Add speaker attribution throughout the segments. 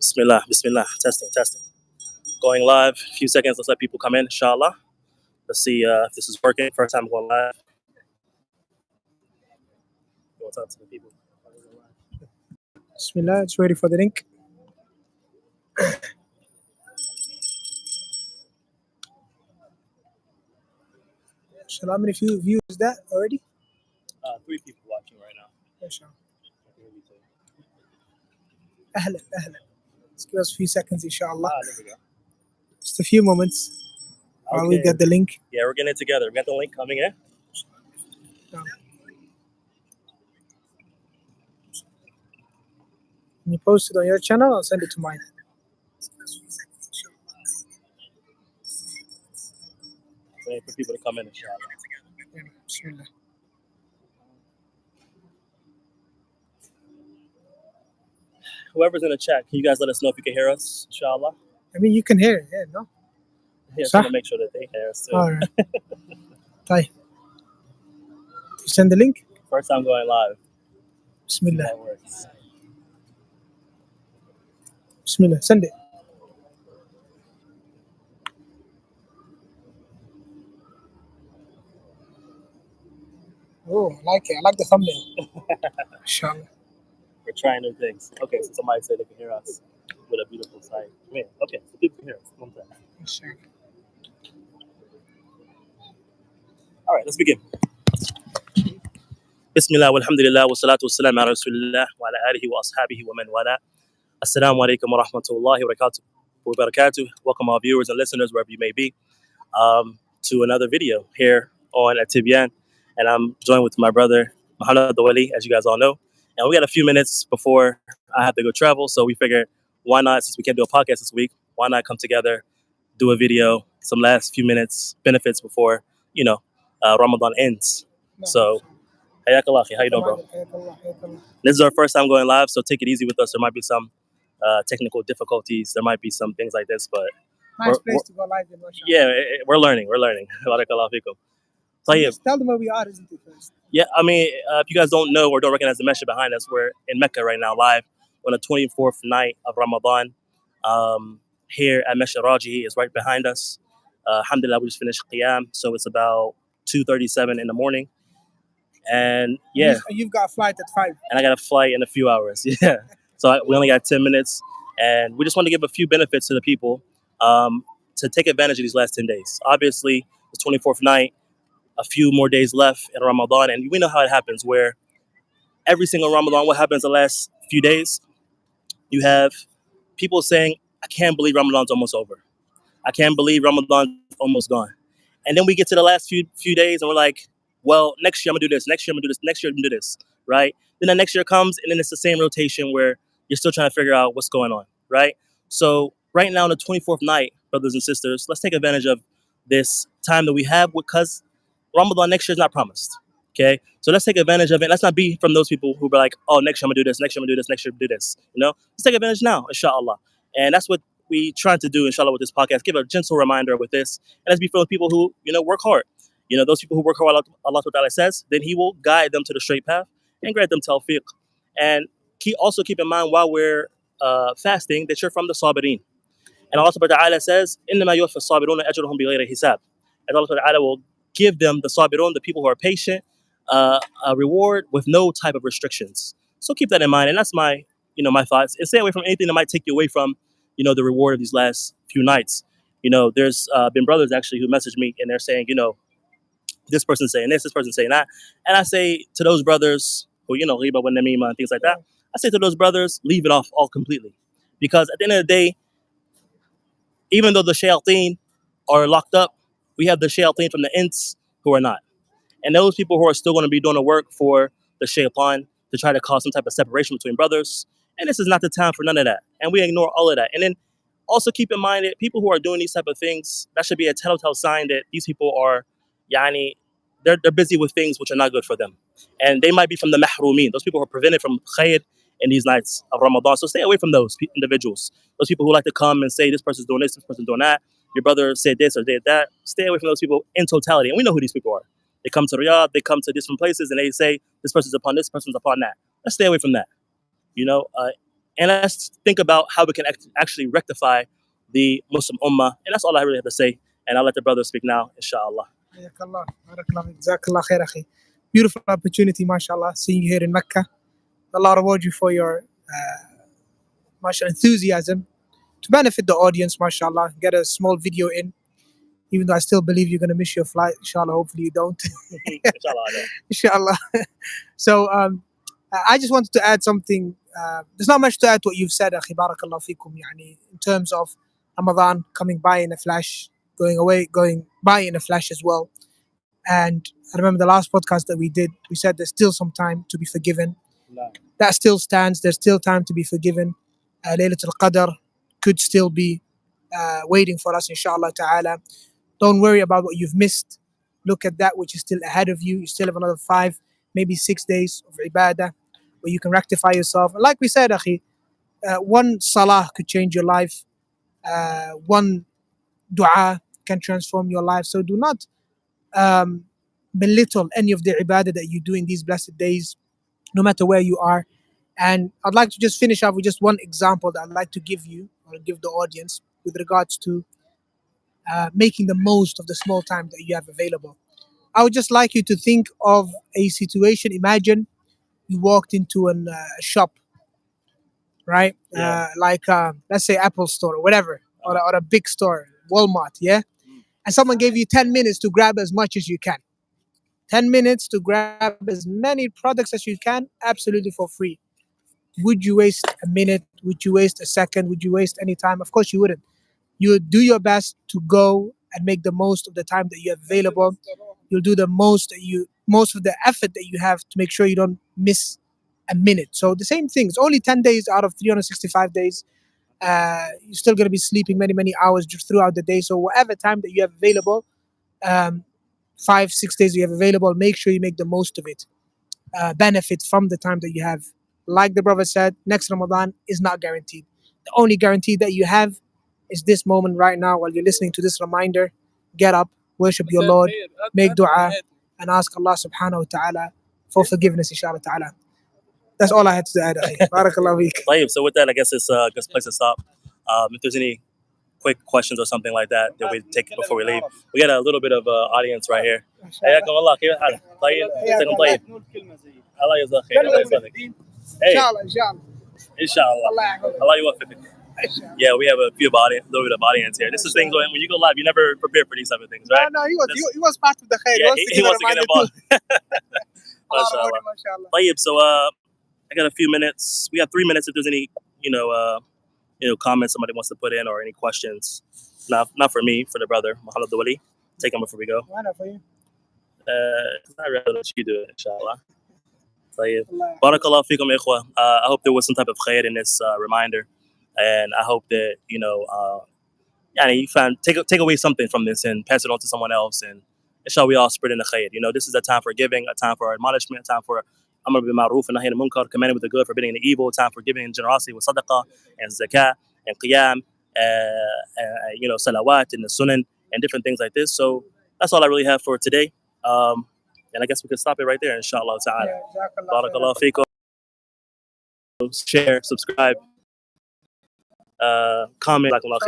Speaker 1: Bismillah, Bismillah. Testing, testing. Going live. A few seconds. Let's let people come in, inshallah. Let's see if this is working. First time going live. What's up to the people?
Speaker 2: Bismillah, it's ready for the link. So how many views is that already?
Speaker 1: 3 people watching right now.
Speaker 2: Inshallah. Ahlan, ahlan. Let's give us a few seconds, inshallah.
Speaker 1: There we go.
Speaker 2: Just a few moments while we
Speaker 1: Okay.
Speaker 2: get the link.
Speaker 1: Yeah, we're getting it together. We got the link coming in.
Speaker 2: Can you post it on your channel? I'll send it to mine.
Speaker 1: Waiting for people to come in, inshallah.
Speaker 2: Yeah, Bismillah.
Speaker 1: Whoever's in the chat, can you guys let us know if you can hear us, inshallah?
Speaker 2: I mean, you can hear it, yeah, no?
Speaker 1: Yeah,
Speaker 2: Sah.
Speaker 1: trying to make sure that they hear us too.
Speaker 2: All right. Tay. You send the link?
Speaker 1: First time going live.
Speaker 2: Bismillah.
Speaker 1: That works.
Speaker 2: Bismillah. Send it. Oh, I like it. I like the thumbnail. Inshallah.
Speaker 1: We're trying new things. Okay, so somebody said they can hear us with a beautiful sight. Man, okay, so people can hear us. One second.
Speaker 2: Inshallah.
Speaker 1: All right, let's begin. Bismillah, walhamdulillah, wa salatu wa salam ala rasulillah, wa ala alihi wa ashabihi wa man wala. Assalamu alaikum wa rahmatullahi wa barakatuh. Welcome our viewers and listeners, wherever you may be, to another video here on At-Tibyān. And I'm joined with my brother, Muhammad Dawali, as you guys all know. And we got a few minutes before I have to go travel, so we figured, why not, since we can't do a podcast this week, why not come together, do a video, some last few minutes benefits before, Ramadan ends. So, hayakallah, how you doing, bro? This is our first time going live, so take it easy with us. There might be some technical difficulties. There might be some things like this, but
Speaker 2: Nice place to go live in Russia.
Speaker 1: yeah, we're learning. Barakallahu fikum.
Speaker 2: Just tell them where we are, isn't it, first?
Speaker 1: Yeah, I mean, if you guys don't know or don't recognize the Mecca behind us, we're in Mecca right now, live on the 24th night of Ramadan. Here at Mecca Raji is right behind us. Alhamdulillah, we just finished Qiyam, so it's about 2:37 in the morning. And yeah.
Speaker 2: You've got a flight at 5.
Speaker 1: And I got a flight in a few hours, yeah. So we only got 10 minutes, and we just want to give a few benefits to the people to take advantage of these last 10 days. Obviously, it's 24th night, a few more days left in Ramadan, and we know how it happens, where every single Ramadan, what happens the last few days, you have people saying, I can't believe Ramadan's almost over. I can't believe Ramadan's almost gone. And then we get to the last few days, and we're like, well, next year I'm gonna do this, next year I'm gonna do this, next year I'm gonna do this, right? Then the next year comes, and then it's the same rotation where you're still trying to figure out what's going on, right? So right now on the 24th night, brothers and sisters, let's take advantage of this time that we have, because Ramadan next year is not promised, okay? So let's take advantage of it. Let's not be from those people who be like, oh, next year I'm gonna do this, next year I'm gonna do this, next year I'm gonna do this, Let's take advantage now, inshallah. And that's what we trying to do, inshallah, with this podcast. Give a gentle reminder with this, and let's be filled with people who, work hard. Those people who work hard, Allah Ta'ala says, then He will guide them to the straight path and grant them tawfiq. And also keep in mind while we're fasting that you're from the sabirin. And Allah Ta'ala says, إِنَّمَا يُوَفَّى الصَّابِرُونَ أَجْرُهُم بِغَيْرِ حِسَابٍ. And Allah Ta'ala will give them, the sabirun, the people who are patient, a reward with no type of restrictions. So keep that in mind, and that's my thoughts. And stay away from anything that might take you away from, the reward of these last few nights. There's been brothers actually who messaged me, and they're saying, this person's saying this person's saying that. And I say to those brothers who, riba wa namima and things like that, I say to those brothers, leave it off all completely. Because at the end of the day, even though the shayateen are locked up, we have the shayateen from the ins who are not. And those people who are still going to be doing the work for the shaitan to try to cause some type of separation between brothers. And this is not the time for none of that. And we ignore all of that. And then also keep in mind that people who are doing these type of things, that should be a telltale sign that these people are, they're busy with things which are not good for them. And they might be from the mahroomin, those people who are prevented from khair in these nights of Ramadan. So stay away from those individuals. Those people who like to come and say, this person's doing this person's doing that. Your brother said this or did that. Stay away from those people in totality. And we know who these people are. They come to Riyadh, they come to different places, and they say, this person's upon this, person's upon that. Let's stay away from that. and let's think about how we can actually rectify the Muslim Ummah. And that's all I really have to say. And I'll let the brother speak now, inshallah.
Speaker 2: Jazakallah, barakallah, jazakallah khair, akhi. Beautiful opportunity, mashallah, seeing you here in Mecca. Allah reward you for your mashallah, enthusiasm to benefit the audience, mashallah. Get a small video in, even though I still believe you're going to miss your flight, inshallah. Hopefully you don't.
Speaker 1: Inshallah.
Speaker 2: Inshallah. So I just wanted to add something. There's not much to add to what you've said, akhi, barakallah fikum. Yani, in terms of Ramadan coming by in a flash, going away, going by in a flash as well. And I remember the last podcast that we did, we said there's still some time to be forgiven.
Speaker 1: No.
Speaker 2: That still stands. There's still time to be forgiven. Laylatul Qadr could still be waiting for us, inshallah ta'ala. Don't worry about what you've missed. Look at that which is still ahead of you. You still have another 5, maybe 6 days of ibadah where you can rectify yourself. And like we said, akhi, one salah could change your life. One dua can transform your life. So do not belittle any of the ibadah that you do in these blessed days, no matter where you are. And I'd like to just finish off with just one example that I'd like to give you or give the audience with regards to making the most of the small time that you have available. I would just like you to think of a situation. Imagine you walked into a shop, right?
Speaker 1: Yeah.
Speaker 2: Let's say Apple Store or whatever, or a big store, Walmart, yeah? And someone gave you 10 minutes to grab as much as you can. 10 minutes to grab as many products as you can, absolutely for free. Would you waste a minute? Would you waste a second? Would you waste any time? Of course you wouldn't. You would do your best to go and make the most of the time that you have available. You'll do the most of the effort that you have to make sure you don't miss a minute. So the same thing. It's only 10 days out of 365 days. You're still going to be sleeping many hours throughout the day. So whatever time that you have available, 5-6 days you have available, make sure you make the most of it. Benefit from the time that you have. Like the Prophet said, next Ramadan is not guaranteed. The only guarantee that you have is this moment right now while you're listening to this reminder. Get up, worship your Lord, make dua, and ask Allah subhanahu wa ta'ala for forgiveness, inshallah ta'ala. That's all I had to add. Barakallahu feek.
Speaker 1: So with that, I guess it's a good place to stop. If there's any quick questions or something like that we take before we leave. We got a little bit of audience right here. حياكم الله كيف حالك؟ طيب مساكم طيب. الله يجزاك خير الله يسعدك. إن شاء الله الله يوفقك. Yeah, we have a little bit of audience here. This is things when you go live, you never prepare for these type of things, right?
Speaker 2: No, he was part of the khair.
Speaker 1: Yeah, he wants to get involved. MashaAllah. طيب, so I got a few minutes. We have 3 minutes if there's any, comments somebody wants to put in or any questions. Not for me, for the brother, Muhammad Wali. Take him before we go.
Speaker 2: Why not for you?
Speaker 1: I'd rather let you do it, inshallah. طيب. Barakallah fikum ikhwa. I hope there was some type of khair in this reminder. And I hope that, you take away something from this and pass it on to someone else. And inshallah, we all spread in the khair. This is a time for giving, a time for admonishment, a time for amr bil ma'roof and nahy anil munkar, commanding with the good, forbidding the evil, a time for giving and generosity with sadaqah and zakah and qiyam, salawat and the sunan and different things like this. So that's all I really have for today. And I guess we could stop it right there, inshallah ta'ala. Barakallah feekum. Share, subscribe. Comment.
Speaker 2: Allah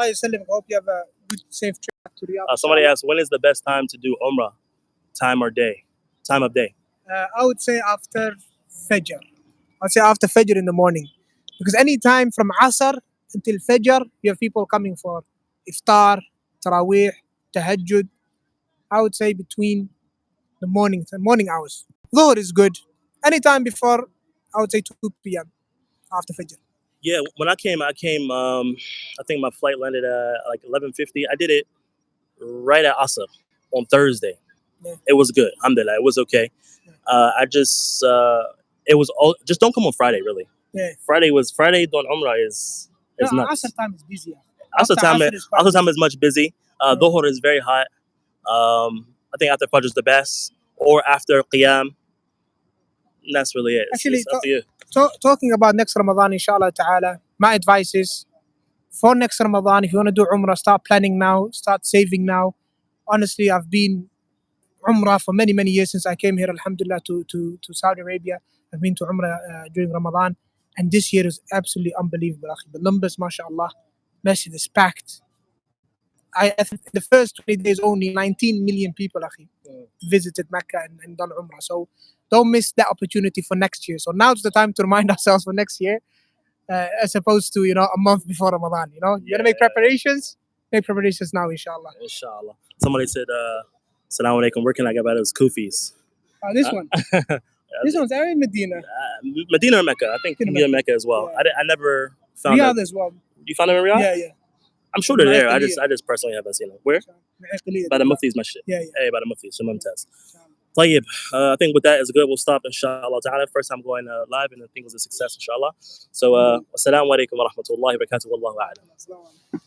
Speaker 2: yasallim. Hope you have a good, safe trip to Riyadh.
Speaker 1: Somebody asked, when is the best time to do Umrah? Time of day?
Speaker 2: I would say after Fajr. I'd say after Fajr in the morning. Because any time from Asr until Fajr, you have people coming for iftar, Taraweeh, Tahajjud. I would say between the morning hours. Dhuhr is good. Anytime before, I would say 2 p.m. after Fajr.
Speaker 1: Yeah, when I came, I think my flight landed at like 11:50. I did it right at Asr on Thursday.
Speaker 2: Yeah.
Speaker 1: It was good. Alhamdulillah, it was okay. Just don't come on Friday, really.
Speaker 2: Yeah.
Speaker 1: Friday doing Umrah is nuts.
Speaker 2: Asr time is busy.
Speaker 1: Asr time is much busy. Dhuhr is very hot. I think after Fajr is the best, or after Qiyam. That's really it.
Speaker 2: Actually,
Speaker 1: it's up to you.
Speaker 2: Talking about next Ramadan, inshallah ta'ala, my advice is for next Ramadan, if you want to do Umrah, start planning now, start saving now. Honestly, I've been Umrah for many years since I came here, alhamdulillah, to Saudi Arabia. I've been to Umrah during Ramadan, And this year is absolutely unbelievable, akhi. The numbers, mashallah, masjid is packed. I think in the first 20 days only 19 million people, akhi, visited Mecca and done Umrah. So don't miss that opportunity for next year. So now's the time to remind ourselves for next year, as opposed to, a month before Ramadan. You gotta make preparations. Make preparations now, inshallah.
Speaker 1: Inshallah. Somebody said, Assalamu alaikum, where can I get better as kufis?
Speaker 2: This one. This one's in Medina.
Speaker 1: Medina or Mecca? I think you can get Mecca as well.
Speaker 2: Yeah.
Speaker 1: I never found
Speaker 2: Riyadh
Speaker 1: that.
Speaker 2: as well.
Speaker 1: You found them in Riyadh?
Speaker 2: Yeah.
Speaker 1: I'm sure they're there. I just personally haven't seen them. Where? By the Mufti's Masjid.
Speaker 2: Yeah.
Speaker 1: Hey, by the Mufti's. Mumtaz. طيب. I think with that is good. We'll stop, inshallah ta'ala. First time going live, and I think it was a success, inshallah. So, assalamu alaikum wa rahmatullahi wa barakatuh. Wallahu a'lam.